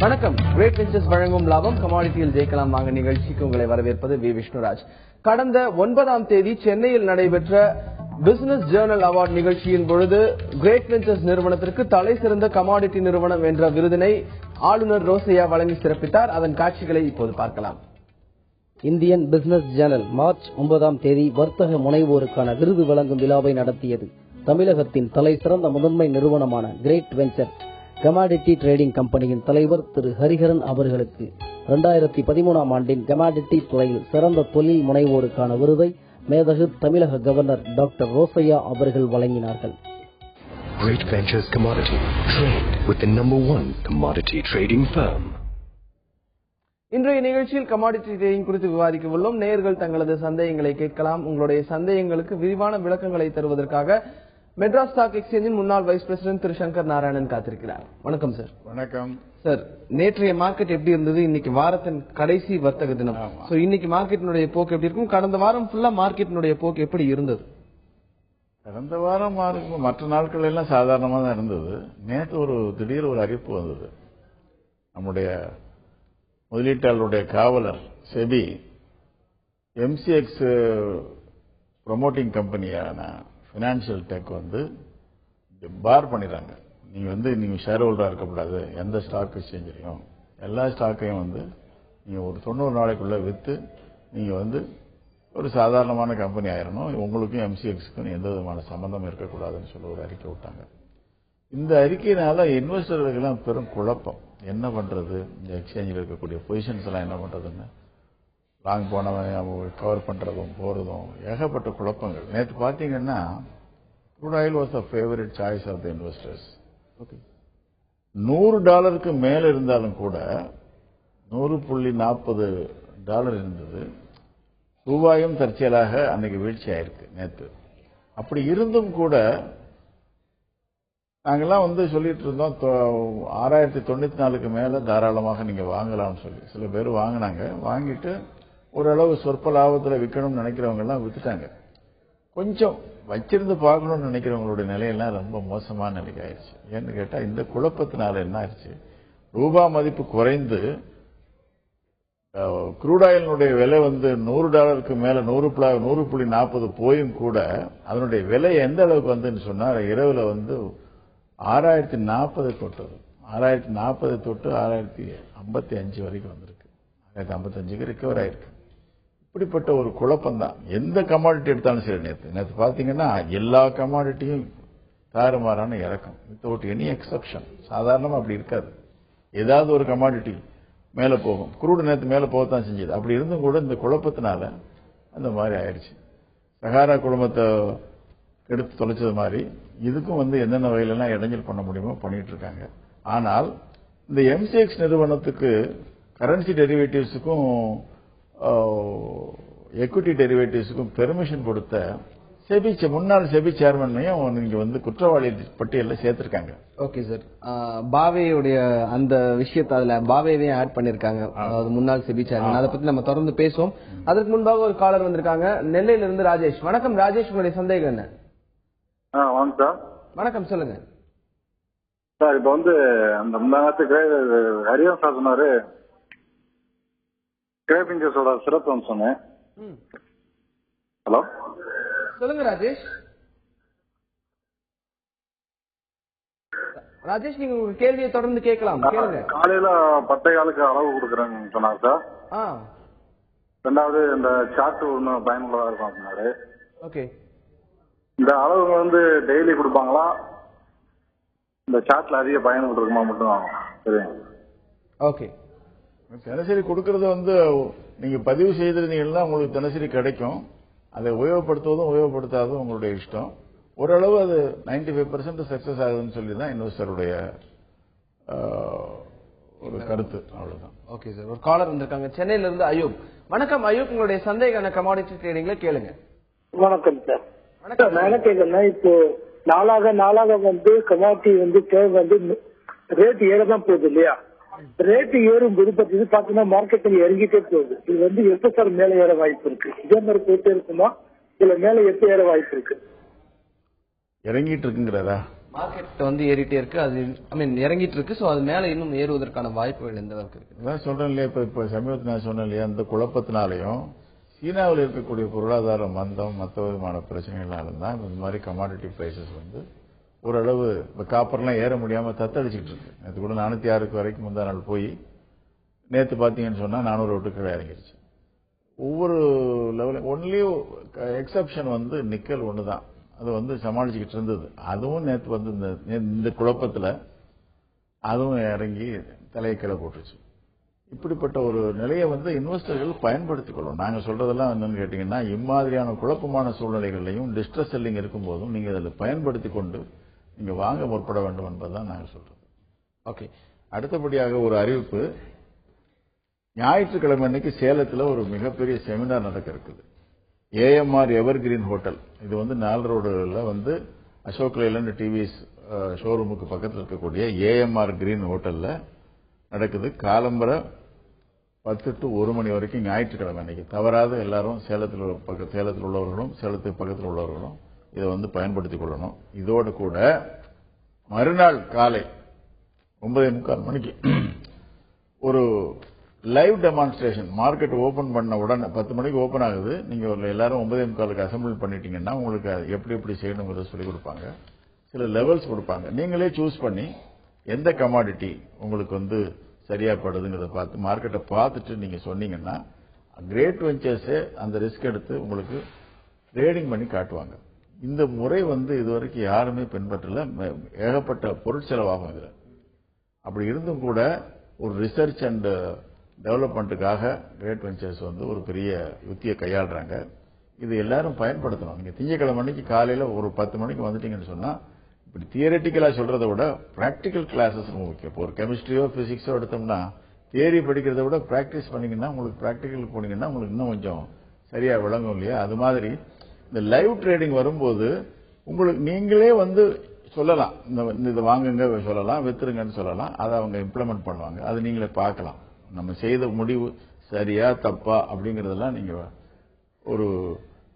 வணக்கம். Great ventures வழங்கும் லாபம் கமாடிட்டியில் ஜெயிக்கலாம் வாங்க நிகழ்ச்சிக்கு உங்களை வரவேற்பது வி விஷ்ணுராஜ். கடந்த 9ஆம் தேதி சென்னையில் நடைபெற்ற பிசினஸ் ஜேர்னல் அவார்டு நிகழ்ச்சியின் பொழுது கிரேட் வெஞ்சர்ஸ் நிறுவனத்திற்கு தலை சிறந்த கமாடிட்டி நிறுவனம் என்ற விருதினை ஆளுநர் ரோசையா வழங்கி சிறப்பித்தார். அதன் காட்சிகளை இப்போது பார்க்கலாம். இந்தியன் பிசினஸ் ஜேர்னல் மார்ச் 9ஆம் தேதி வர்த்தக முனைவோருக்கான விருது வழங்கும் விழாவை நடத்தியது. தமிழகத்தின் தலை சிறந்த முதன்மை நிறுவனமான கிரேட் வெஞ்சர் கமாடிட்டி ட்ரேடிங் கம்பெனியின் தலைவர் திரு ஹரிஹரன் அவர்களுக்கு 2013ஆம் ஆண்டின் கமாடிட்டி துறையில் சிறந்த தொழில் முனைவோருக்கான விருதை மேதகு தமிழக கவர்னர் டாக்டர் ரோசையா அவர்கள் வழங்கினார்கள். Great Ventures Commodity. Trade with the #1 commodity trading firm. இன்றைய நிகழ்ச்சியில் கமாடிட்டி ட்ரேடிங் குறித்து விவாதிக்க உள்ளோம். நேயர்கள் தங்களது சந்தேகங்களை கேட்கலாம். உங்களுடைய சந்தேகங்களுக்கு விரிவான விளக்கங்களை தருவதற்காக மெட்ராஸ் ஸ்டாக் எக்ஸ்சேஞ்சின் முன்னாள் வைஸ் பிரசிடென்ட் திரு சங்கர் நாராயணன் காத்திருக்கிறார். வணக்கம் சார். வணக்கம் சார். நேற்றைய மார்க்கெட் எப்படி இருந்தது? இன்னைக்கு வாரத்தின் கடைசி வர்த்தக தினம். இன்னைக்கு மார்க்கெட்டினுடைய போக்கு எப்படி இருக்கும்? கடந்த வாரம் ஃபுல்லா மார்க்கெட்டினுடைய போக்கு எப்படி இருந்தது? கடந்த வாரம் மற்ற நாட்கள் எல்லாம் சாதாரணமா தான் இருந்தது. நேற்று ஒரு திடீர் ஒரு அறிவிப்பு வந்தது. நம்முடைய முதலீட்டாளருடைய காவலர் செபி எம்சிஎக்ஸ் ப்ரொமோட்டிங் கம்பெனியான பினான்சியல் டெக் பார் பண்ணிடுறாங்க. நீங்க ஷேர் ஹோல்டரா இருக்கக்கூடாது. எந்த ஸ்டாக் எக்ஸ்சேஞ்சிலையும் எல்லா ஸ்டாக்கையும் நீங்க ஒரு 90 நாளைக்குள்ள வித்து நீங்க ஒரு சாதாரணமான கம்பெனி ஆயிரணும். உங்களுக்கும் எம்சிஎக்ஸுக்கும் எந்த விதமான சம்பந்தம் இருக்கக்கூடாதுன்னு சொல்லி ஒரு அறிக்கை விட்டாங்க. இந்த அறிக்கையினால இன்வெஸ்டர்களுக்கெல்லாம் பெரும் குழப்பம். என்ன பண்றது? இந்த எக்ஸ்சேஞ்சில் இருக்கக்கூடிய பொசிஷன்ஸ் எல்லாம் என்ன பண்றதுன்னு லாங் போனவன் கவர் பண்றதும் போறதும் ஏகப்பட்ட குழப்பங்கள். நேற்று பாத்தீங்கன்னா crude oil was the favorite choice of the investors. $100 மேல இருந்தாலும் கூட $100.40 இருந்தது. ரூபாயும் தற்செயலாக அன்னைக்கு வீழ்ச்சி ஆயிருக்கு நேற்று. அப்படி இருந்தும் கூட நாங்கெல்லாம் சொல்லிட்டு இருந்தோம் 6094க்கு மேல தாராளமாக நீங்க வாங்கலாம்னு சொல்லி. சில பேர் வாங்கினாங்க. வாங்கிட்டு ஓரளவு சொற்ப லாபத்துல விற்கணும்னு நினைக்கிறவங்க எல்லாம் வித்துட்டாங்க. கொஞ்சம் வச்சிருந்து பார்க்கணும்னு நினைக்கிறவங்களுடைய நிலையெல்லாம் ரொம்ப மோசமான நிலைக்கு ஆயிடுச்சு. ஏன்னு கேட்டா இந்த குழப்பத்தினால என்ன ஆயிடுச்சு, ரூபா மதிப்பு குறைந்து crude oil விலை $100 மேல 100.40 போயும் கூட அதனுடைய விலை எந்த அளவுக்கு வந்துன்னு சொன்னா இரவுல 6040 தொட்டது. 6040 தொட்டு 6055 வரைக்கும் வந்திருக்கு. 6055க்கு ரிகவர் ஆயிருக்கு. இப்படிப்பட்ட ஒரு குழப்பம் தான். எந்த கமாடிட்டி எடுத்தாலும் சரி, நேற்று பாத்தீங்கன்னா எல்லா கமாடிட்டியும் தாறுமாறான இறக்கம், வித்தவுட் எனி எக்ஸப்ஷன். சாதாரணமா அப்படி இருக்காது. ஏதாவது ஒரு கமாடிட்டி மேல போகும். குரூடு நேற்று மேல போகத்தான் செஞ்சது. அப்படி இருந்தும் கூட இந்த குழப்பத்தினால அந்த மாதிரி ஆயிடுச்சு. சஹாரா குழுமத்தை எடுத்து தொலைச்சது மாதிரி இதுக்கும் என்னென்ன வகையிலெல்லாம் இடைஞ்சல் பண்ண முடியுமோ பண்ணிட்டு இருக்காங்க. ஆனால் இந்த எம்சிஎக்ஸ் நிறுவனத்துக்கு கரன்சி டெரிவேட்டிவ்ஸுக்கும் எக்விட்டி டெரிவேட்டிவ்ஸுக்கும் பெர்மிஷன் கொடுத்த முன்னாள் செபி சேர்மனையும் நீங்க குற்றவாளி பட்டியலில் சேர்த்திருக்காங்க. Okay sir. பாவேயுடைய அந்த விஷயத்தை அதுல பாவேவையும் ஆட் பண்ணிருக்காங்க. முன்னாள் செபி சேர்மன். அதை பத்தி நம்ம தொடர்ந்து பேசுவோம். அதற்கு முன்பாக ஒரு காலர் வந்திருக்காங்க நெல்லையில இருந்து ராஜேஷ். வணக்கம் ராஜேஷ், உங்களுடைய சந்தேகம் என்ன? வாங்க சார். வணக்கம், சொல்லுங்க சார். இப்ப அந்த முன்னாத்துக்கு ஹரியம் சார் சொன்னாரு கிரேபிங்கஸோட சிறப்பு சொன்னேன். ஹலோ, சொல்லுங்க ராஜேஷ். ராஜேஷ், நீங்க உங்க கேள்வியை தொடர்ந்து கேட்கலாம். கேளுங்க. காலையில 10 காலுக்கு அளவு கொடுக்குறேன்னு சொன்னாங்க சார். ரெண்டாவது இந்த சார்ட் ஒண்ணு பயனுள்ளதா இருக்கும் அப்படின்னாரு. ஓகே. இந்த அளவு டெய்லி கொடுப்பாங்களா, இந்த சார்ட்ல அதிக பயன் கொடுக்குமா மட்டும்? சரி, ஓகே. தினசரி கொடுக்கறது நீங்க பதிவு செய்திருந்தீங்கன்னா உங்களுக்கு தினசரி கிடைக்கும். அதை உபயோகப்படுத்துவதும் உபயோகப்படுத்தாததும் உங்களுடைய இஷ்டம். ஓரளவு அது 95% சக்சஸ் ஆகுதுன்னு சொல்லி தான் இன்வெஸ்டருடைய ஒரு கருத்து. அவ்வளவுதான். Okay sir. ஒரு காலர் வந்திருக்காங்க சென்னையில இருந்து அயூப். வணக்கம் அயூப், உங்களுடைய சந்தேகம் கமாடிட்டி ட்ரேடிங்ல கேளுங்க. வணக்கம் சார். நான் என்ன கேட்கறேன்னா, இப்போ நாளாக கமாடிட்டி ரேட் ஏறதான் போகுது இல்லையா? ரேட் ஏறும்போது பாத்தீங்கன்னா மார்க்கெட்டில் இறங்கிட்டே போகுது. இது எப்ப சார் மேல ஏற வாய்ப்பு இருக்கு? இதே மாதிரி போயிட்டே இருக்குமா இல்ல மேல எப்ப ஏற வாய்ப்பு இருக்கு? இறங்கிட்டு இருக்குங்கிறதா? மார்க்கெட் வந்து ஏறிட்டே இருக்கு, அது இறங்கிட்டு இருக்கு. சோ அது மேல இன்னும் ஏறுவதற்கான வாய்ப்புகள் எந்த அளவுக்கு இருக்கு? அதான் சொல்றேன் இல்லையா, இப்ப சமீபத்தில் நான் சொன்னேன் இல்லையா, அந்த குழப்பத்தினாலையும் சீனாவில் இருக்கக்கூடிய பொருளாதார மந்தம் மற்ற விதமான பிரச்சனைகளாலும் தான் இந்த மாதிரி கமாடிட்டி பிரைசஸ் வந்து ஓரளவு இப்ப காப்பர்லாம் ஏற முடியாம தத்தடிச்சுட்டு இருக்கு. நேற்று கூட 406 வரைக்கும் முந்தா நாள் போய் நேற்று பாத்தீங்கன்னு சொன்னா 400 விட்டு கீழே இறங்கிருச்சு. ஒவ்வொரு லெவலும் ஒன்லி எக்ஸப்ஷன் வந்து நிக்கல் ஒண்ணுதான், அது வந்து சமாளிச்சுக்கிட்டு இருந்தது. அதுவும் நேற்று வந்து இந்த குழப்பத்துல அதுவும் இறங்கி தலையை கீழே போட்டுருச்சு. இப்படிப்பட்ட ஒரு நிலையை வந்து இன்வெஸ்டர்கள் பயன்படுத்திக் கொள்ளும். நாங்க சொல்றதெல்லாம் என்னன்னு கேட்டீங்கன்னா, இம்மாதிரியான குழப்பமான சூழ்நிலைகளையும் டிஸ்ட்ரஸ் செல்லிங் இருக்கும் போதும் நீங்க அதில் பயன்படுத்தி கொண்டு நீங்க வாங்க முற்பட வேண்டும் என்பதுதான் நாங்க சொல்றோம். ஓகே, அடுத்தபடியாக ஒரு அறிவிப்பு. ஞாயிற்றுக்கிழமை அன்னைக்கு சேலத்தில் ஒரு மிகப்பெரிய செமினார் நடக்க இருக்குது. ஏஎம்ஆர் எவர்கிரீன் ஹோட்டல், இது வந்து 4 ரோடுல வந்து அசோக் லைலண்ட் டிவிஎஸ் ஷோரூமுக்கு பக்கத்தில் இருக்கக்கூடிய ஏஎம்ஆர் கிரீன் ஹோட்டல்ல நடக்குது. காலம்பரை 10 to 1 மணி வரைக்கும் ஞாயிற்றுக்கிழமை அன்னைக்கு. தவறாத எல்லாரும் சேலத்தில் உள்ளவர்களும் சேலத்துக்கு பக்கத்தில் உள்ளவர்களும் இதை வந்து பயன்படுத்திக் கொள்ளணும். இதோடு கூட மறுநாள் காலை 9:45 மணிக்கு ஒரு லைவ் டெமான்ஸ்ட்ரேஷன். மார்க்கெட் ஓபன் பண்ண உடனே 10 மணிக்கு ஓபன் ஆகுது. நீங்க எல்லாரும் 9:45 அசம்பிள் பண்ணிட்டீங்கன்னா உங்களுக்கு எப்படி செய்யணுங்கிறத சொல்லிக் கொடுப்பாங்க. சில லெவல்ஸ் கொடுப்பாங்க. நீங்களே சூஸ் பண்ணி எந்த கமாடிட்டி உங்களுக்கு வந்து சரியா படுதுங்கிறத பார்த்து மார்க்கெட்டை பார்த்துட்டு நீங்க சொன்னீங்கன்னா கிரேட் வெஞ்சர்ஸே அந்த ரிஸ்க் எடுத்து உங்களுக்கு ட்ரேடிங் பண்ணி காட்டுவாங்க. இந்த முறை வந்து இதுவரைக்கும் யாருமே பின்பற்றல. ஏகப்பட்ட பொருட்செலவாகும் இதுல. அப்படி இருந்தும் கூட ஒரு ரிசர்ச் அண்ட் டெவலப்மெண்ட்டுக்காக கிரேட் வெஞ்சர்ஸ் வந்து ஒரு பெரிய யுத்தியை கையாளுறாங்க. இது எல்லாரும் பயன்படுத்தணும். நீங்க திங்கட்கிழமை அன்னைக்கு காலையில ஒரு 10 மணிக்கு வந்துட்டீங்கன்னு சொன்னா, இப்படி தியரட்டிக்கலா சொல்றதை விட பிராக்டிக்கல் கிளாஸஸ் முக்கியம். இப்போ ஒரு கெமிஸ்ட்ரியோ பிசிக்ஸோ எடுத்தோம்னா தியரி படிக்கிறத விட பிராக்டிஸ் பண்ணீங்கன்னா, உங்களுக்கு பிராக்டிக்கல் போனீங்கன்னா உங்களுக்கு இன்னும் கொஞ்சம் சரியா விளங்கும் இல்லையா. அது மாதிரி இந்த லைவ் ட்ரேடிங் வரும்போது உங்களுக்கு நீங்களே வந்து சொல்லலாம், இதை வாங்குங்க சொல்லலாம், வித்துருங்கன்னு சொல்லலாம். அதை அவங்க இம்ப்ளிமெண்ட் பண்ணுவாங்க. அது நீங்களே பார்க்கலாம். நம்ம செய்த முடிவு சரியா தப்பா அப்படிங்கறதெல்லாம் நீங்க ஒரு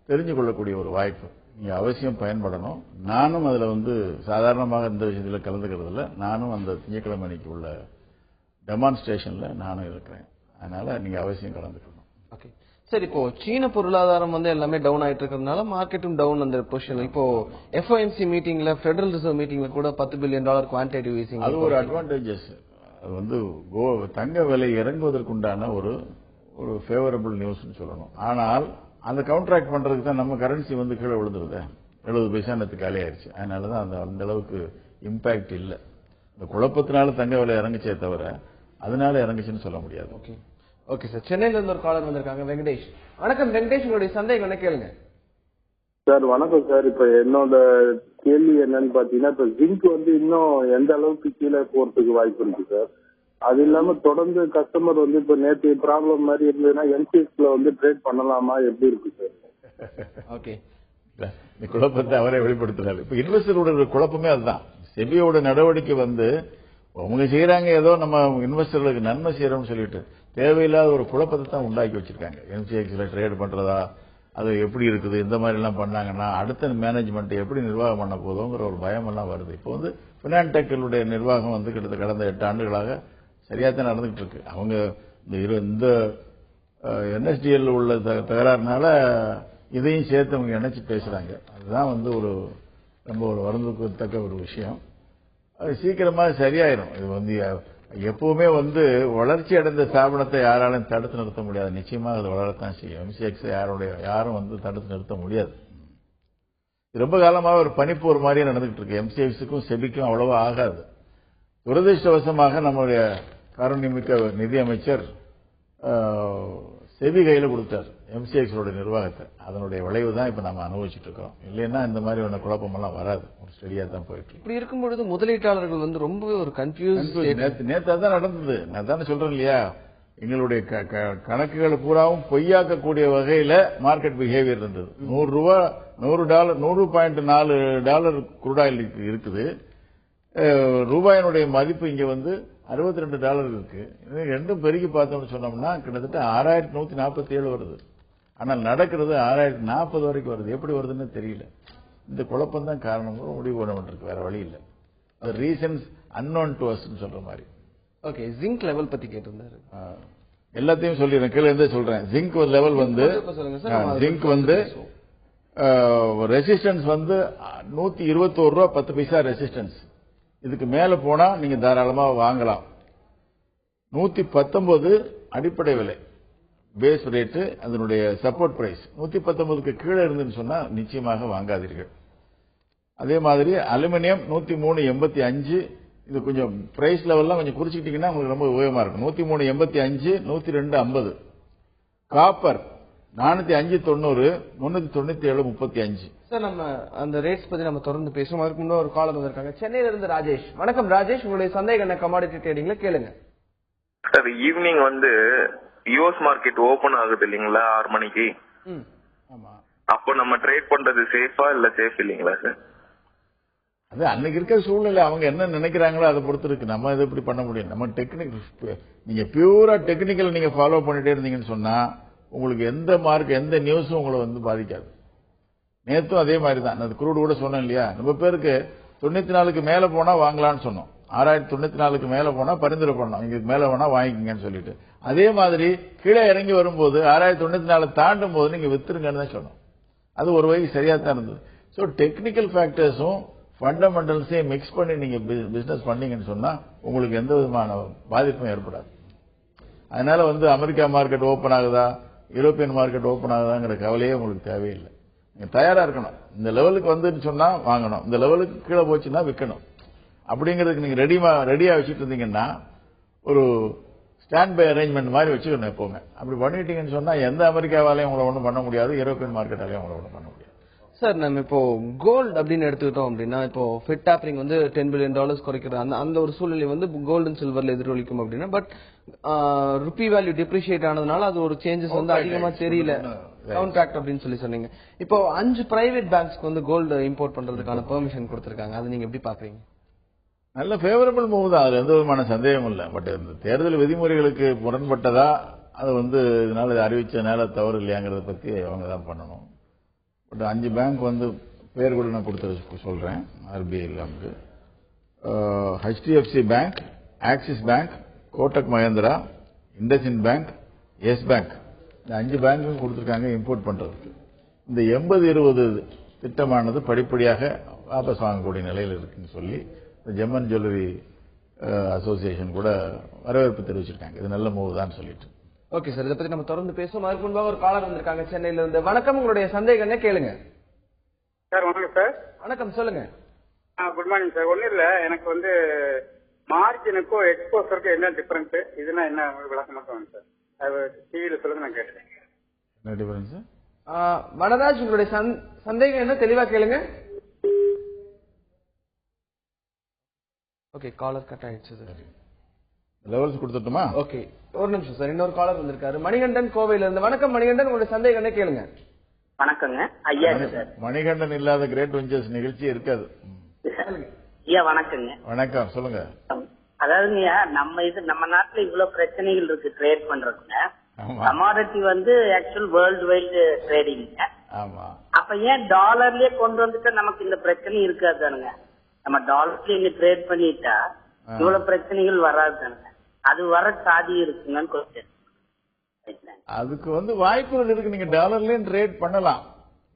தெரிஞ்சு கொள்ளக்கூடிய ஒரு வாய்ப்பு. நீங்க அவசியம் பயன்படணும். நானும் அதுல வந்து சாதாரணமாக இந்த விஷயத்துல கலந்துக்கிறதுல நானும் அந்த திங்கட்கிழமை அன்னைக்கு உள்ள டெமான்ஸ்ட்ரேஷன்ல நானும் இருக்கிறேன். அதனால நீங்க அவசியம் கலந்துக்கணும். ஓகே, சரி. இப்போ சீன பொருளாதாரம் வந்து எல்லாமே டவுன் ஆயிட்டு இருக்கிறதுனால மார்க்கெட்டும் டவுன் அந்த பொசிஷன். இப்போ எஃப்ஓஎம்சி மீட்டிங்ல, ஃபெடரல் ரிசர்வ் மீட்டிங்ல கூட $10 பில்லியன் குவான்டிட்டேட்டிவ் ஈசிங், அது ஒரு அட்வான்டேஜஸ். அது வந்து தங்க விலை இறங்குவதற்குண்டான ஒரு ஃபேவரபிள் நியூஸ்னு சொல்லணும். ஆனால் அந்த கவுண்டராக்ட் பண்றதுக்கு தான் நம்ம கரன்சி வந்து கீழே விழுந்துருது. 70 பைசா நேற்று காலி ஆயிடுச்சு. அதனாலதான் அந்த அளவுக்கு இம்பாக்ட் இல்ல. இந்த குழப்பத்தினால தங்க விலை இறங்குச்சே தவிர அதனால இறங்குச்சுன்னு சொல்ல முடியாது. Okay, okay sir. சென்னையில இருந்து ஒரு காலர் வந்திருக்காங்க, வெங்கடேஷ். வணக்கம் வெங்கடேஷ், உங்களுடைய சந்தேகம் என்ன கேளுங்க. சார் வணக்கம் சார். இப்ப என்னோட கேள்வி என்னன்னு பாத்தீங்கன்னா, இப்ப ஜிங்க் வந்து இன்னும் எந்த அளவுக்கு கீழே போறதுக்கு வாய்ப்பு இருக்கு சார்? அது இல்லாம தொடர்ந்து கஸ்டமர் வந்து இப்ப நேற்று ப்ராப்ளம் மாதிரி இருந்ததுன்னா என்சிஎஸ்ல வந்து ட்ரேட் பண்ணலாமா, எப்படி இருக்கு சார்? ஓகே, இந்த குழப்பத்தை அவரே வெளிப்படுத்துறாரு. இப்ப இன்வெஸ்டரோட குழப்பமே அதுதான். செபியோட நடவடிக்கை வந்து அவங்க செய்யறாங்க, ஏதோ நம்ம இன்வெஸ்டர்களுக்கு நன்மை செய்யறோம்னு சொல்லிட்டு தேவையில்லாத ஒரு குழப்பத்தை தான் உண்டாக்கி வச்சிருக்காங்க. என்சிஎக்ஸ்ல ட்ரேட் பண்றதா, அது எப்படி இருக்குது, இந்த மாதிரி எல்லாம் பண்ணாங்கன்னா அடுத்த மேனேஜ்மெண்ட் எப்படி நிர்வாகம் பண்ண போதோங்கிற ஒரு பயம் எல்லாம் வருது. இப்போ வந்து பினான்டெக்களுடைய நிர்வாகம் வந்து கிட்டத்தட்ட கடந்த 8 ஆண்டுகளாக சரியா தான் நடந்துகிட்டு இருக்கு. அவங்க இந்த என்எஸ்டிஎல் உள்ள தகராறுனால இதையும் சேர்த்து அவங்க நினைச்சு பேசுறாங்க. அதுதான் வந்து ஒரு ரொம்ப ஒரு வருந்தத்தக்க ஒரு விஷயம். அது சீக்கிரமா சரியாயிரும். இது வந்து எப்பவுமே வந்து வளர்ச்சி அடைந்த ஸ்தாபனத்தை யாராலும் தடுத்து நிறுத்த முடியாது. நிச்சயமா அது வளரத்தான் செய்யும். எம்சிஎக்ஸ் யாரும் வந்து தடுத்து நிறுத்த முடியாது. ரொம்ப காலமாக ஒரு பனிப்போர் மாதிரியே நடந்துகிட்டு இருக்கு. எம்சிஎக்ஸுக்கும் செபிக்கும் அவ்வளவா ஆகாது. துரதிருஷ்டவசமாக நம்முடைய காருண்யமிக்க நிதியமைச்சர் செபி கையில கொடுத்தார் எம்சிஎக்ஸோட நிர்வாகத்தை. அதனுடைய விளைவு தான் இப்ப நம்ம அனுபவிச்சுட்டு இருக்கோம். இல்லைன்னா இந்த மாதிரி ஒன்ன குழப்பம் எல்லாம் வராது. ஒரு ஸ்டெடியா தான் போயிட்டு இருக்கு. இப்படி இருக்கும்பொழுது முதலீட்டாளர்கள் வந்து ரொம்ப ஒரு கன்ஃபியூஸ். நேற்று அதான் நடந்தது. நான் தானே சொல்றேன் இல்லையா, எங்களுடைய கணக்குகளை பூராவும் பொய்யாக்கக்கூடிய வகையில மார்க்கெட் பிஹேவியர் இருந்தது. $100 குரூட் ஆயில் இருக்குது. ரூபாயினுடைய மதிப்பு இங்க வந்து $62 இருக்கு. ரெண்டும் பெருகி பார்த்தோம்னு சொன்னோம்னா கிட்டத்தட்ட 6147 வருது. ஆனால் நடக்கிறது 6040 வரைக்கும் வருது. எப்படி வருதுன்னு தெரியல. இந்த குழப்பம் தான் காரணம் முடிவு பண்ண வேண்டியிருக்கு, வேற வழி இல்லை. ரீசன்ஸ் அன்னோன் டு அஸ் சொல்ற மாதிரி. ஓகே, ஜிங்க் லெவல் பத்தி கேட்டிருந்தாரு. எல்லாத்தையும் சொல்லிடுறேன், கீழே இருந்தே சொல்றேன். ஜிங்க் லெவல் வந்து ஜிங்க் வந்து ரெசிஸ்டன்ஸ் வந்து 121 ரூபா 10 பைசா ரெசிஸ்டன்ஸ். இதுக்கு மேல போனா நீங்க தாராளமா வாங்கலாம். 119 அடிப்படை விலை பேஸ் ரேட்டு, அதனுடைய சப்போர்ட் பிரைஸ். 119க்கு கீழே இருந்துன்னு சொன்னா நிச்சயமாக வாங்காதீர்கள். அதே மாதிரி அலுமினியம் 103.85, இது கொஞ்சம் பிரைஸ் லெவல்லாம் கொஞ்சம் குறிச்சிக்கிட்டீங்கன்னா உங்களுக்கு ரொம்ப உபயோகமா இருக்கும். 103.85, 102.50. காப்பர் 405.90, 397.35. சார், நம்ம அந்த ரேட்ஸ் பத்தி நம்ம தொடர்ந்து பேசுவோம். அதுக்கு முன்னாடி ஒரு காலர் வந்திருக்காங்க சென்னையில இருந்து ராஜேஷ். வணக்கம் ராஜேஷ், உங்களுடைய சந்தேகம் என்ன கமாடிட்டி ட்ரேடிங்ல கேளுங்க. சார், ஈவினிங் வந்து யூஎஸ் மார்க்கெட் ஓபன் ஆகுது இல்லீங்களா 6 மணிக்கு. ஆமா, அப்போ நம்ம ட்ரேட் பண்றது சேஃபா இல்ல சேஃப் இல்லீங்களா சார்? அது அன்னைக்கு இருக்கிற சூழ்நிலை, அவங்க என்ன நினைக்கிறாங்களோ அதை பொறுத்து இருக்கு. நம்ம இதை எப்படி பண்ண முடியும்? நம்ம நீங்க பியூரா டெக்னிக்கல் நீங்க ஃபாலோ பண்ணிட்டே இருந்தீங்கன்னு சொன்னா உங்களுக்கு எந்த எந்த நியூஸும் உங்களை வந்து பாதிக்காது. நேத்தும் அதே மாதிரி தான், நான் குரூட் கூட சொன்னேன் இல்லையா, நம்ம பேருக்கு 94க்கு மேல போனா வாங்கலாம்னு சொன்னோம். 6094க்கு மேல போனா பரிந்துரை பண்ணோம், இங்க மேல வேணா வாங்கிக்கங்கன்னு சொல்லிட்டு. அதே மாதிரி கீழே இறங்கி வரும்போது 6094 தாண்டும் போது நீங்க வித்துருங்கன்னு தான் சொன்னோம். அது ஒரு வகை சரியா தான் இருந்தது. ஸோ டெக்னிக்கல் ஃபேக்டர்ஸும் ஃபண்டமெண்டல்ஸையும் மிக்ஸ் பண்ணி நீங்க பிசினஸ் பண்ணீங்கன்னு சொன்னா உங்களுக்கு எந்த விதமான பாதிப்பும் ஏற்படாது. அதனால வந்து அமெரிக்கா மார்க்கெட் ஓபன் ஆகுதா, யூரோப்பியன் மார்க்கெட் ஓபன் ஆகுதாங்கிற கவலையே உங்களுக்கு தேவையில்லை. நீங்க தயாரா இருக்கணும். இந்த லெவலுக்கு வந்துன்னு சொன்னா வாங்கணும், இந்த லெவலுக்கு கீழே போச்சுன்னா விற்கணும். அப்படிங்கிறதுக்கு நீங்க ரெடியா வச்சுட்டு இருந்தீங்கன்னா ஒரு ஸ்டாண்ட் பை அரேஞ்ச்மெண்ட் மாதிரி வச்சுக்கணும் எப்பவுமே. அப்படி பண்ணிட்டீங்கன்னு சொன்னா எந்த அமெரிக்காவாலையும் உங்களை ஒன்றும் பண்ண முடியாது, யூரோப்பியன் மார்க்கெட்டாலையும் உங்களை ஒன்றும் பண்ண முடியாது. சார், நம்ம இப்போ கோல்டு அப்படின்னு எடுத்துக்கிட்டோம் அப்படின்னா, இப்போ ஃபெட் டேப்பரிங் வந்து $10 பில்லியன் குறைக்கிற அந்த ஒரு சூழ்நிலை வந்து கோல்டு அண்ட் சில்வர்ல எதிரொலிக்கும் அப்படின்னா, பட் ருபி வேல்யூ டிப்ரிஷியேட் ஆனதுனால அது ஒரு சேஞ்சஸ் வந்து அதிகமா தெரியல, கவுண்ட்ராக்ட் அப்படின்னு சொன்னீங்க. இப்போ 5 பிரைவேட் பேங்க்ஸ்க்கு வந்து கோல்டு இம்போர்ட் பண்றதுக்கான பெர்மிஷன் கொடுத்திருக்காங்க. அது நீங்க எப்படி பாக்குறீங்க? நல்ல ஃபேவரபிள் மூவ் தான், அது எந்த விதமான சந்தேகம் இல்லை. பட் இந்த தேர்தல் விதிமுறைகளுக்கு முரண்பட்டதா, அது வந்து இதனால அறிவிச்சதுனால தவறு இல்லையாங்கிறத பத்தி அவங்க தான் பண்ணணும். பட் 5 பேங்க் வந்து பேர் கூட நான் கொடுத்து சொல்றேன். ஆர்பிஐ இல்லாமல் HDFC bank, Axis bank, Kotak Mahindra, IndusInd bank, Yes bank, இந்த 5 பேங்க்கும் கொடுத்திருக்காங்க இம்போர்ட் பண்றதுக்கு. இந்த 80-20 திட்டமானது படிப்படியாக வாபஸ் வாங்கக்கூடிய நிலையில் இருக்குன்னு சொல்லி ஜெம்மன் ஜுவல்லரி அசோசியேஷன் கூட வரவேற்பு தெரிவிச்சிருக்காங்க. இது நல்ல மூவ் தான் சொல்லிட்டு. ஓகே சார், இதை பத்தி நம்ம தொடர்ந்து பேசுவோம். அதுக்கு முன்பாக ஒரு காலர் வந்திருக்காங்க சென்னையில இருந்து. வணக்கம், உங்களுடைய சந்தேகம் என்ன கேளுங்க. சார் வணக்கம் சார். வணக்கம், சொல்லுங்க. Good morning sir. ஒன்றும் இல்லை, எனக்கு வந்து மார்ஜினுக்கும் எக்ஸ்போசருக்கும் என்ன டிஃபரன்ஸ், இதுனா என்ன விளக்கமா சொல்லுங்க சார். அது டிவியில சொல்லுங்க, நான் கேட்டேன். என்ன டிஃபரன்ஸ்? வனராஜ், உங்களுடைய சந்தேகம் என்ன தெளிவா கேளுங்க. ஓகே, காலர் கட் ஆயிடுச்சு சார். லெவல்ஸ் கொடுத்துட்டுமா? ஓகே, ஒரு நிமிஷம் சார், இன்னொரு காலர் வந்திருக்காரு மணிகண்டன் கோவையில இருந்து. வணக்கம் மணிகண்டன், உங்களுடைய சந்தேகம் என்ன கேளுங்க. வணக்கங்க ஐயா. சார், மணிகண்டன் இல்லாத கிரேட் வெஞ்சர்ஸ் நிகழ்ச்சி இருக்காது. ஐயா வணக்கங்க. வணக்கம், சொல்லுங்க. அதாவதுங்க, நம்ம நாட்டுல இவ்வளவு பிரச்சனைகள் இருக்கு ட்ரேட் பண்றதுங்க. கமாடிட்டி வந்து ஆக்சுவல் வேர்ல்டு வைடு ட்ரேடிங்க. ஆமா, அப்ப ஏன் டாலர்லயே கொண்டு வந்துட்டு நமக்கு இந்த பிரச்சனை இருக்காதுங்க? நம்ம டாலர்ல இங்க ட்ரேட் பண்ணிட்டா இவ்வளவு பிரச்சனைகள் வராதுங்க. அது வர சாதி இருக்குங்கன்னு கொஸ்டின். அதுக்கு வந்து வாய்ப்புகள் இருக்கு. நீங்க டாலர்லயும் ட்ரேட் பண்ணலாம்.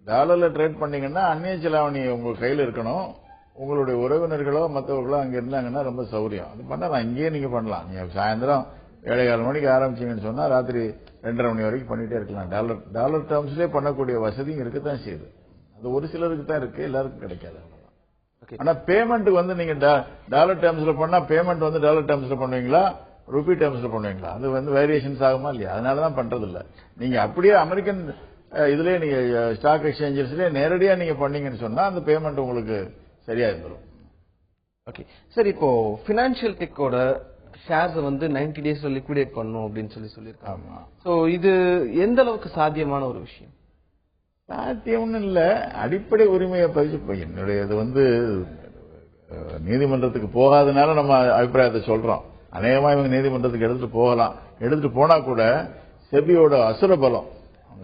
டாலர்ல ட்ரேட் பண்ணீங்கன்னா அந்நிய செலாவணி உங்க கையில இருக்கணும். உங்களுடைய உறவினர்களோ மற்றவர்களோ அங்க இருந்தாங்கன்னா ரொம்ப சௌரியம். அது பண்ணலாம், இங்கேயே நீங்க பண்ணலாம். நீங்க சாயந்தரம் 7:15 மணிக்கு ஆரம்பிச்சீங்கன்னு சொன்னா ராத்திரி 2:30 மணி வரைக்கும் பண்ணிட்டே இருக்கலாம். டாலர் டேர்ம்ஸ்லேயே பண்ணக்கூடிய வசதியும் இருக்குதான் செய்யுது. அது ஒரு சிலருக்கு தான் இருக்கு, எல்லாருக்கும் கிடைக்காது. ஆனா பேமெண்ட் வந்து நீங்க டாலர் டேர்ம்ஸ்ல பண்ணா பேமெண்ட் வந்து டாலர் டேர்ம்ஸ்ல பண்ணுவீங்களா, ருபி டேர்ம்ஸ்ல பண்ணுவீங்களா? அது வந்து வேரியேஷன்ஸ் ஆகுமா இல்லையா? அதனாலதான் பண்றது இல்ல. நீங்க அப்படியே அமெரிக்கன் இதுலயே நீங்க ஸ்டாக் எக்ஸ்சேஞ்சஸ்லயே நேரடியா நீங்க பண்ணீங்கன்னு சொன்னா அந்த பேமெண்ட் உங்களுக்கு சரியா இருந்துடும். ஓகே சார், இப்போ பினான்சியல் டெக்கோட ஷேர்ஸ் வந்து 90 டேஸ்ல லிக்விடேட் பண்ணணும் அப்படின்னு சொல்லியிருக்காங்க. சோ இது எந்த அளவுக்கு சாத்தியமான ஒரு விஷயம்? சாத்தியம்னு இல்ல, அடிப்படை உரிமையை பதிச்சு என்னுடைய இது வந்து நீதிமன்றத்துக்கு போகாதனால நம்ம அபிப்பிராயத்தை சொல்றோம். அநேகமா இவங்க நீதிமன்றத்துக்கு எடுத்துட்டு போகலாம். எடுத்துட்டு போனா கூட செபியோட அசுர பலம்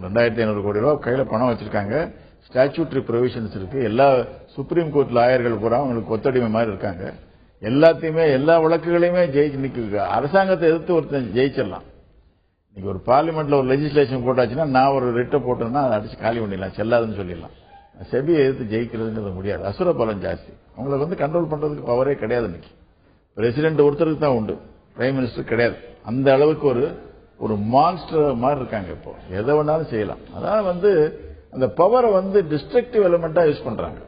2500 கோடி ரூபாய் கையில பணம் வச்சிருக்காங்க. ஸ்டாச்சுட்டரி ப்ரொவிஷன்ஸ் இருக்கு. எல்லா சுப்ரீம் கோர்ட் லாயர்கள் பூரா அவங்களுக்கு கொத்தடிமை மாதிரி இருக்காங்க. எல்லாத்தையுமே எல்லா வழக்குகளையுமே இன்னைக்கு அரசாங்கத்தை எதிர்த்து ஒருத்தன் ஜெயிச்சிடலாம். இன்னைக்கு ஒரு பார்லிமெண்ட்ல ஒரு லெஜிஸ்லேஷன் போட்டாச்சுன்னா நான் ஒரு ரிட்டை போட்டேன்னா அதை அடிச்சு காலி பண்ணிடலாம், செல்லாதுன்னு சொல்லிடலாம். செபியை எதிர்த்து ஜெயிக்கிறதுங்கிறது முடியாது. அசுர பலம் ஜாஸ்தி. அவங்களை கண்ட்ரோல் பண்றதுக்கு பவரே கிடையாது. இன்னைக்கு பிரசிடென்ட் ஒருத்தருக்கு தான் உண்டு, பிரைம் மினிஸ்டர் கிடையாது. அந்த அளவுக்கு ஒரு மான்ஸ்டர் மாதிரி இருக்காங்க. இப்போ எதை வேணாலும் செய்யலாம். அதாவது அந்த பவரை டிஸ்ட்ரக்டிவ் எலிமெண்டா யூஸ் பண்றாங்க.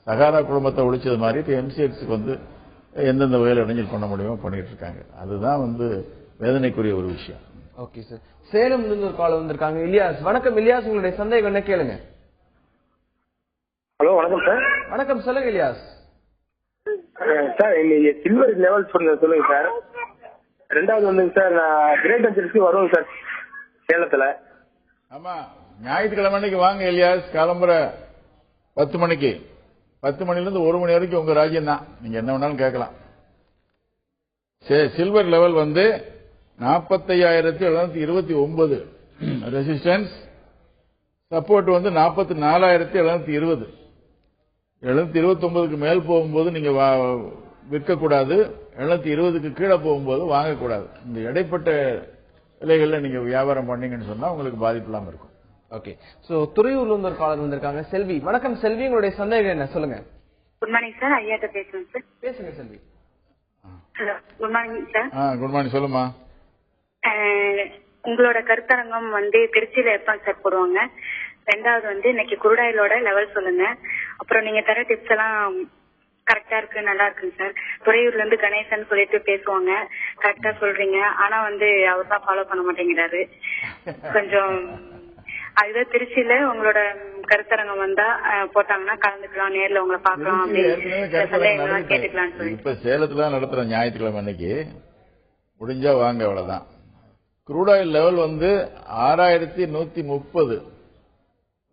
சகாரா குடும்பத்தை ஒழிச்சது மாதிரி இப்ப எம்சிஎக்ஸுக்கு எந்தெந்த வகையில் இடைஞ்சல் பண்ண முடியுமோ பண்ணிட்டு இருக்காங்க. அதுதான் வேதனைக்குரிய ஒரு விஷயம். Okay sir. சேலம் ஒரு கால் வந்திருக்காங்க. இலியாஸ், வணக்கம் இலியாஸ், உங்களுடைய சந்தேகம் என்ன கேளுங்க. ஹலோ, வணக்கம் சார். வணக்கம், சொல்லுங்க இலியாஸ். சார் இன்னைக்கு சில்வர் லெவல் சொல்லுங்க சார். ரெண்டாவது சார் நான் கிரேட் வெஞ்சர்ஸ்க்கு வருவோம் சார் சேலத்துல. ஆமா, ஞாயிற்றுக்கிழமை அன்னைக்கு வாங்க இலியாஸ். காலம்பரை 10 மணிக்கு, 10 மணிலிருந்து 1 மணி வரைக்கும் உங்க ராஜ்யம் தான். நீங்க என்ன வேணாலும் கேட்கலாம். Silver level 45,729 resistance. சப்போர்ட் 44,720. 729க்கு மேல் போகும்போது நீங்க விற்கக்கூடாது, 720க்கு கீழே போகும்போது வாங்கக்கூடாது. இந்த இடைப்பட்ட விலைகள்ல நீங்க வியாபாரம் பண்ணீங்கன்னு சொன்னா உங்களுக்கு பாதிப்பு இல்லாம இருக்கும். ஓகே. சோ துறையூர்ல இருந்து ஒரு காலர் வந்திருக்காங்க. செல்வி, வணக்கம் செல்வி, உங்களுடைய சந்தேகம் என்ன சொல்லுங்க. Good morning sir. ஐயாட்ட பேசுறேன் சார். பேசுங்க Selvi. Hello, good morning sir. Good morning, சொல்லுமா. உங்களோட கருத்தரங்கம் திருச்சியில எப்ப சார் போடுவாங்க? ரெண்டாவது இன்னைக்கு குருடாயிலோட லெவல் சொல்லுங்க. அப்புறம் நீங்க தர டிப்ஸ் எல்லாம் கரெக்டா இருக்கு, நல்லா இருக்குங்க சார். துறையூர்ல இருந்து கணேசன் சொல்லிட்டு பேசுவாங்க, கரெக்டா சொல்றீங்க. ஆனா அவர் தான் ஃபாலோ பண்ண மாட்டேங்கிறாரு. கொஞ்சம் அதுதான் திருச்சியில உங்களோட கருத்தரங்கம் வந்தா போட்டாங்கன்னா கலந்துக்கலாம், நேர்ல உங்களை பாக்கலாம் அப்படின்னு கேட்டுக்கலாம் சொல்லி. இப்ப சேலத்துல நடத்துற ஞாயிற்றுக்கிழமை அன்னைக்கு முடிஞ்சா வாங்க, அவ்வளவுதான். Crude oil level 6130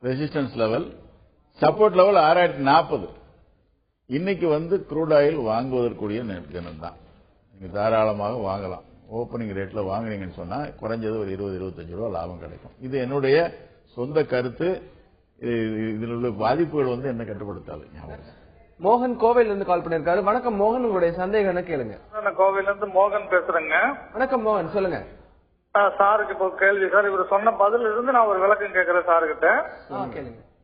resistance level, support level 6040. இன்னைக்கு க்ரூட் ஆயில் வாங்குவதற்குரிய தினம் தான். நீங்க தாராளமாக வாங்கலாம். ஓப்பனிங் ரேட்ல வாங்குனீங்கன்னு சொன்னா குறைஞ்சது ஒரு 20-25 ரூபா லாபம் கிடைக்கும். இது என்னுடைய சொந்த கருத்து. இதில் உள்ள பாதிப்புகள் என்ன கட்டுப்படுத்தாது. மோகன் கோவையில இருந்து கால் பண்ணிருக்காரு. வணக்கம் மோகன், உங்களுடைய சந்தேகம் என்ன கேளுங்க. நான் கோவையில இருந்து மோகன் பேசுறேங்க. வணக்கம் மோகன், சொல்லுங்க. சாருக்கு இப்போ கேள்வி சார். இவர் சொன்ன பதில இருந்து நான் ஒரு விளக்கம் கேட்கிறேன் சாருக்கிட்ட.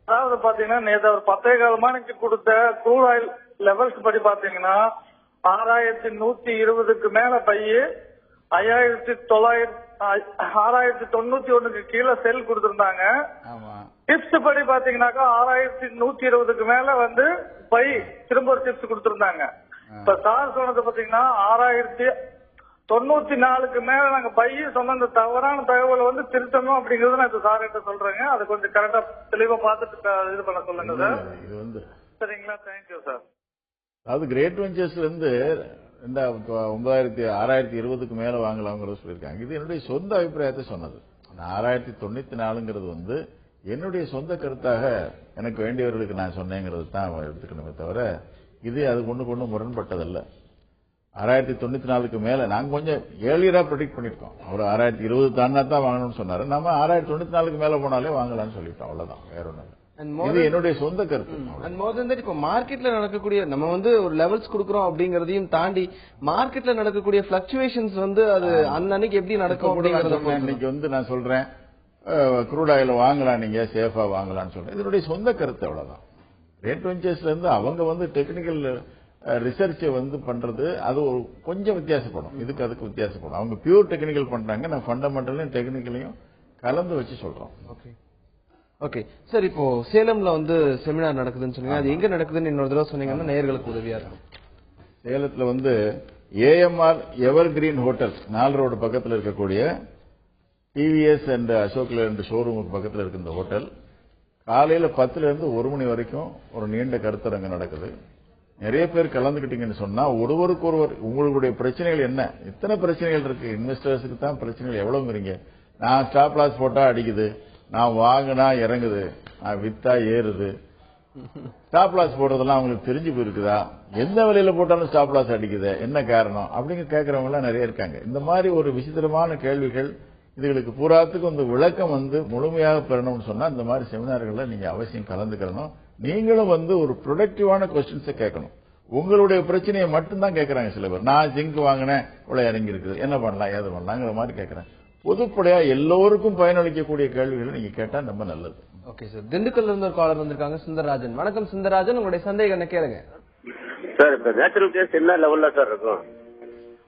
அதாவது பாத்தீங்கன்னா நேற்று அவர் 10:15 மணிக்கு கொடுத்த க்ரூட் ஆயில் லெவல்ஸ் படி பாத்தீங்கன்னா 6120க்கு மேல பையு 6,991க்கு கீழே செல் கொடுத்திருந்தாங்க. டிப்ஸ் படி பாத்தீங்கன்னாக்கா 6,120க்கு மேல பை திரும்ப ஒரு டிப்ஸ் கொடுத்திருந்தாங்க. இப்ப சார் சொன்னது பாத்தீங்கன்னா 6,094க்கு மேல நாங்க பைய சொன்ன அந்த தவறான தகவலை திருத்தணும் அப்படிங்கறது நான் சார் கிட்ட சொல்றேங்க. அது கொஞ்சம் கரெக்டா தெளிவா பார்த்துட்டு இது பண்ண சொல்லுங்க சார். சரிங்களா? Thank you sir. அதாவது கிரேட் வெஞ்சர்ஸ்ல இருந்து 6,20க்கு மேல வாங்கலாம்ங்கிறது சொல்லியிருக்காங்க. இது என்னுடைய சொந்த அபிப்பிராயத்தை சொன்னது. 6,094ங்கிறது என்னுடைய சொந்த கருத்தாக எனக்கு வேண்டியவர்களுக்கு நான் சொன்னேங்கிறது தான் எடுத்துக்கணுமே தவிர இது அது கொண்டு முரண்பட்டதல்ல. 6,094க்கு மேல நாங்க கொஞ்சம் ஏர்லியரா ப்ரெடிக்ட் பண்ணிருக்கோம். அவர் 6,020 தாண்டா தான் வாங்கணும்னு சொன்னாரு. நம்ம 6,094க்கு மேல போனாலே வாங்கலாம்னு சொல்லிட்டோம். அவ்வளவுதான், வேற ஒண்ணு. இது என்னுடைய சொந்த கருத்து. இப்ப மார்க்கெட்ல நடக்கக்கூடிய நம்ம ஒரு லெவல்ஸ் கொடுக்கறோம் அப்படிங்கறதையும் தாண்டி மார்க்கெட்ல நடக்கக்கூடிய பிளக்சுவேஷன்ஸ் அது அன்னைக்கு எப்படி நடக்கும் அப்படிங்கறத இன்னைக்கு நான் சொல்றேன் க்ரூட் ஆயில் வாங்கலாம், நீங்க சேஃபா வாங்கலாம்னு சொல்றேன். இதனுடைய சொந்த கருத்து, அவ்வளவுதான். ரேட் வெஞ்சர்ஸ்ல இருந்து அவங்க டெக்னிக்கல் ரிசர்ச் பண்றது அது கொஞ்சம் வித்தியாசப்படும். அதுக்கு வித்தியாசப்படும். அவங்க பியூர் டெக்னிக்கல் பண்றாங்க. நான் ஃபண்டமெண்டலையும் டெக்னிக்கலையும் கலந்து வச்சு சொல்றோம். Okay sir. இப்போ சேலம்ல செமினார் நடக்குதுன்னு சொன்னீங்க, அது எங்க நடக்குதுன்னு இன்னொரு தடவை சொன்னீங்கன்னா நேயர்களுக்கு உதவியா இருக்கும். சேலத்துல ஏஎம்ஆர் எவர் கிரீன் ஹோட்டல் 4 ரோடு பக்கத்தில் இருக்கக்கூடிய டிவிஎஸ் அண்ட் அசோக் லேண்ட் ஷோரூமுக்கு பக்கத்தில் இருக்க இந்த ஹோட்டல் காலையில 10ல இருந்து 1 மணி வரைக்கும் ஒரு நீண்ட கருத்தரங்கு நடக்குது. நிறைய பேர் கலந்துக்கிட்டீங்கன்னு சொன்னா ஒருவருக்கொருவர் உங்களுடைய பிரச்சனைகள் என்ன, எத்தனை பிரச்சனைகள் இருக்கு. இன்வெஸ்டர்ஸுக்கு தான் பிரச்சனைகள் எவ்வளவுங்கிறீங்க. நான் ஸ்டாப் லாஸ் போட்டா அடிக்குது, நான் வாங்கினா இறங்குது, நான் வித்தா ஏறுது. ஸ்டாப் லாஸ் போடுறதெல்லாம் அவங்களுக்கு தெரிஞ்சு போயிருக்குதா, எந்த விலையில போட்டாலும் ஸ்டாப் லாஸ் அடிக்குது, என்ன காரணம் அப்படிங்க கேட்கறவங்க எல்லாம் நிறைய இருக்காங்க. இந்த மாதிரி ஒரு விசித்திரமான கேள்விகள் இதுகளுக்கு பூராத்துக்கு வந்து விளக்கம் வந்து முழுமையாக பெறணும்னு சொன்னா இந்த மாதிரி செமினார்கள்ல நீங்க அவசியம் கலந்துக்கணும். நீங்களும் வந்து ஒரு ப்ரொடக்டிவான கொஸ்டின்ஸை கேட்கணும். உங்களுடைய பிரச்சனையை மட்டும்தான் கேட்கறாங்க சில பேர். நான் ஜிங்க் வாங்கினேன், இவ்வளவு இறங்கி இருக்குது, என்ன பண்ணலாம் ஏது பண்ணலாங்கிற மாதிரி கேட்கறேன். பொதுப்படையா எல்லோருக்கும் பயனளிக்கக்கூடிய கேள்விகளை நீங்க கேட்டா ரொம்ப நல்லது. Okay sir. திண்டுக்கல்ல இருந்து ஒரு காலர் வந்திருக்காங்க, சுந்தரராஜன். வணக்கம் சுந்தரராஜன், உங்களுடைய சந்தேகம் என்ன கேளுங்க. சார் இப்ப நேச்சுரல் கேஸ் என்ன லெவல்ல சார் இருக்கும்?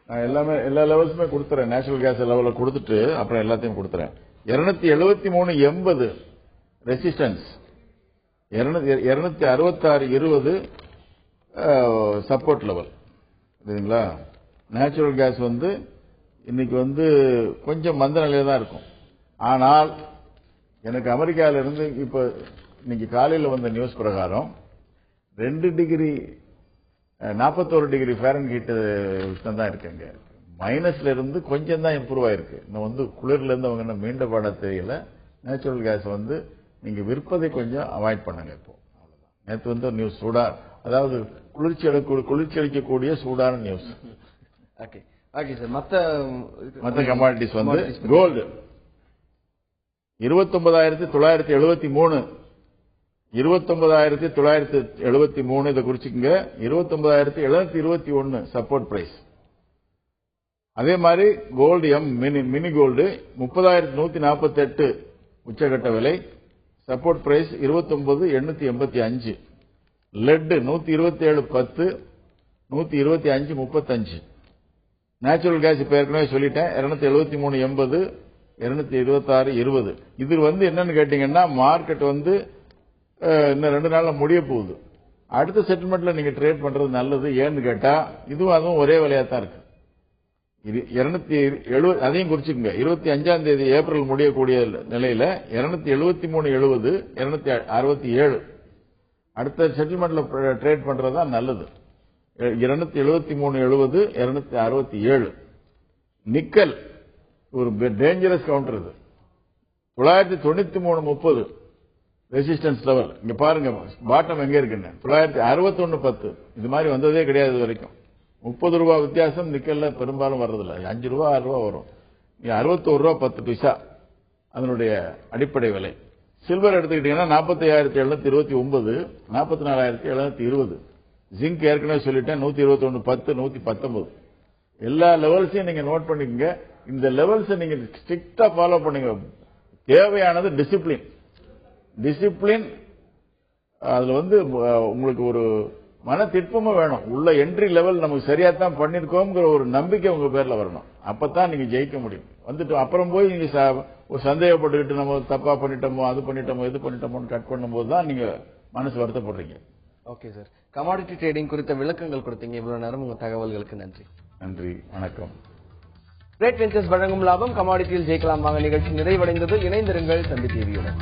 நான் எல்லா லெவல்ஸுமே கொடுத்துறேன். நேச்சுரல் கேஸ் லெவலில் கொடுத்துட்டு அப்புறம் எல்லாத்தையும் கொடுத்துறேன். 273/80 ரெசிஸ்டன்ஸ், 266/20 சப்போர்ட் லெவல். சரிங்களா? நேச்சுரல் கேஸ் வந்து இன்னைக்கு வந்து கொஞ்சம் மந்த நிலையில தான் இருக்கும். ஆனால் எனக்கு அமெரிக்காவில இருந்து இப்ப இன்னைக்கு காலையில் வந்த நியூஸ் பிரகாரம் 2 டிகிரி 41 டிகிரி ஃபாரன்ஹீட் தான் இருக்குங்க. மைனஸ்ல இருந்து கொஞ்சம் தான் இம்ப்ரூவ் ஆயிருக்கு. இன்னும் வந்து குளிர்ல இருந்து அவங்க மீண்ட பாட தெரியல. நேச்சுரல் கேஸ் வந்து நீங்க விற்பதை கொஞ்சம் அவாய்ட் பண்ணுங்க. இப்போ அவ்வளவுதான். நேற்று வந்து நியூஸ் சூடா, அதாவது குளிர்ச்சி அளிக்கக்கூடிய சூடான நியூஸ். Okay okay sir. மற்ற கமாடிட்டிஸ் வந்து கோல்டு 29,973 29,973 இதை குறிச்சுக்குங்க. 29,721 சப்போர்ட் பிரைஸ். அதே மாதிரி கோல்டு மினி கோல்டு 30,148 உச்சகட்ட விலை, support price 29,885. Lead 127.10 125.35. Natural gas இப்ப ஏற்கனவே சொல்லிட்டேன் 273.80 226.20. இது வந்து என்னன்னு கேட்டீங்கன்னா மார்க்கெட் வந்து இன்னும் 2 நாள்ல முடிய போகுது. அடுத்த செட்டில்மெண்ட்ல நீங்க ட்ரேட் பண்றது நல்லது. ஏன்னு கேட்டா அதுவும் ஒரே விலையா தான் இருக்கு. 270 அதையும் குறிச்சுக்குங்க. 25ஆம் தேதி ஏப்ரல் முடியக்கூடிய நிலையில 273.70 267 அடுத்த செட்டில்மெண்ட்ல ட்ரேட் பண்றதுதான் நல்லது. 273.70 267. நிக்கல் ஒரு டேஞ்சரஸ் கவுண்டர். இது 993.30 ரெசிஸ்டன்ஸ் லெவல். இங்க பாருங்க பாட்டம் எங்க இருக்குன்னு 961.10. இது மாதிரி வந்ததே கிடையாது வரைக்கும். 30 ரூபாய் வித்தியாசம் நிக்கல்ல பெரும்பாலும் வர்றதில்ல. 5 ரூபாய் 6 ரூபாய் வரும். 61 ரூபாய் 10 பைசா அதனுடைய அடிப்படை விலை. சில்வர் எடுத்துக்கிட்டீங்கன்னா 45,729 44,720. ஜிங்க் ஏற்கனவே சொல்லிட்டேன் 121.10 119. எல்லா லெவல்ஸையும் நீங்க நோட் பண்ணிக்கங்க. இந்த லெவல்ஸை நீங்க ஸ்ட்ரிக்டா ஃபாலோ பண்ணுங்க. தேவையானது டிசிப்ளின். அதுல வந்து உங்களுக்கு ஒரு மன திட்பமும் வேணும். உள்ள என்ட்ரி லெவல் நமக்கு சரியா தான் பண்ணிருக்கோங்கிற ஒரு நம்பிக்கை உங்க பேர்ல வரணும். அப்பதான் நீங்க ஜெயிக்க முடியும். வந்துட்டு அப்புறம் போய் நீங்க ஒரு சந்தேகப்பட்டுக்கிட்டு நம்ம தப்பா பண்ணிட்டோமோ அது பண்ணிட்டோமோ இது பண்ணிட்டோமோன்னு கட் பண்ணும்போது தான் நீங்க மனசு வருத்தப்படுறீங்க. Okay sir. கமாடிட்டி ட்ரேடிங் குறித்த விளக்கங்கள் கொடுத்தீங்க. இவ்வளவு நேரம் உங்க தகவல்களுக்கு நன்றி. நன்றி, வணக்கம். கிரேட் வெஞ்சர்ஸ் வழங்கும் லாபம் கமாடிட்டியில் ஜெயிக்கலாம் வாங்க நிகழ்ச்சி நிறைவடைந்தது. இணைந்திருங்கள் தந்தி டிவியுடன்.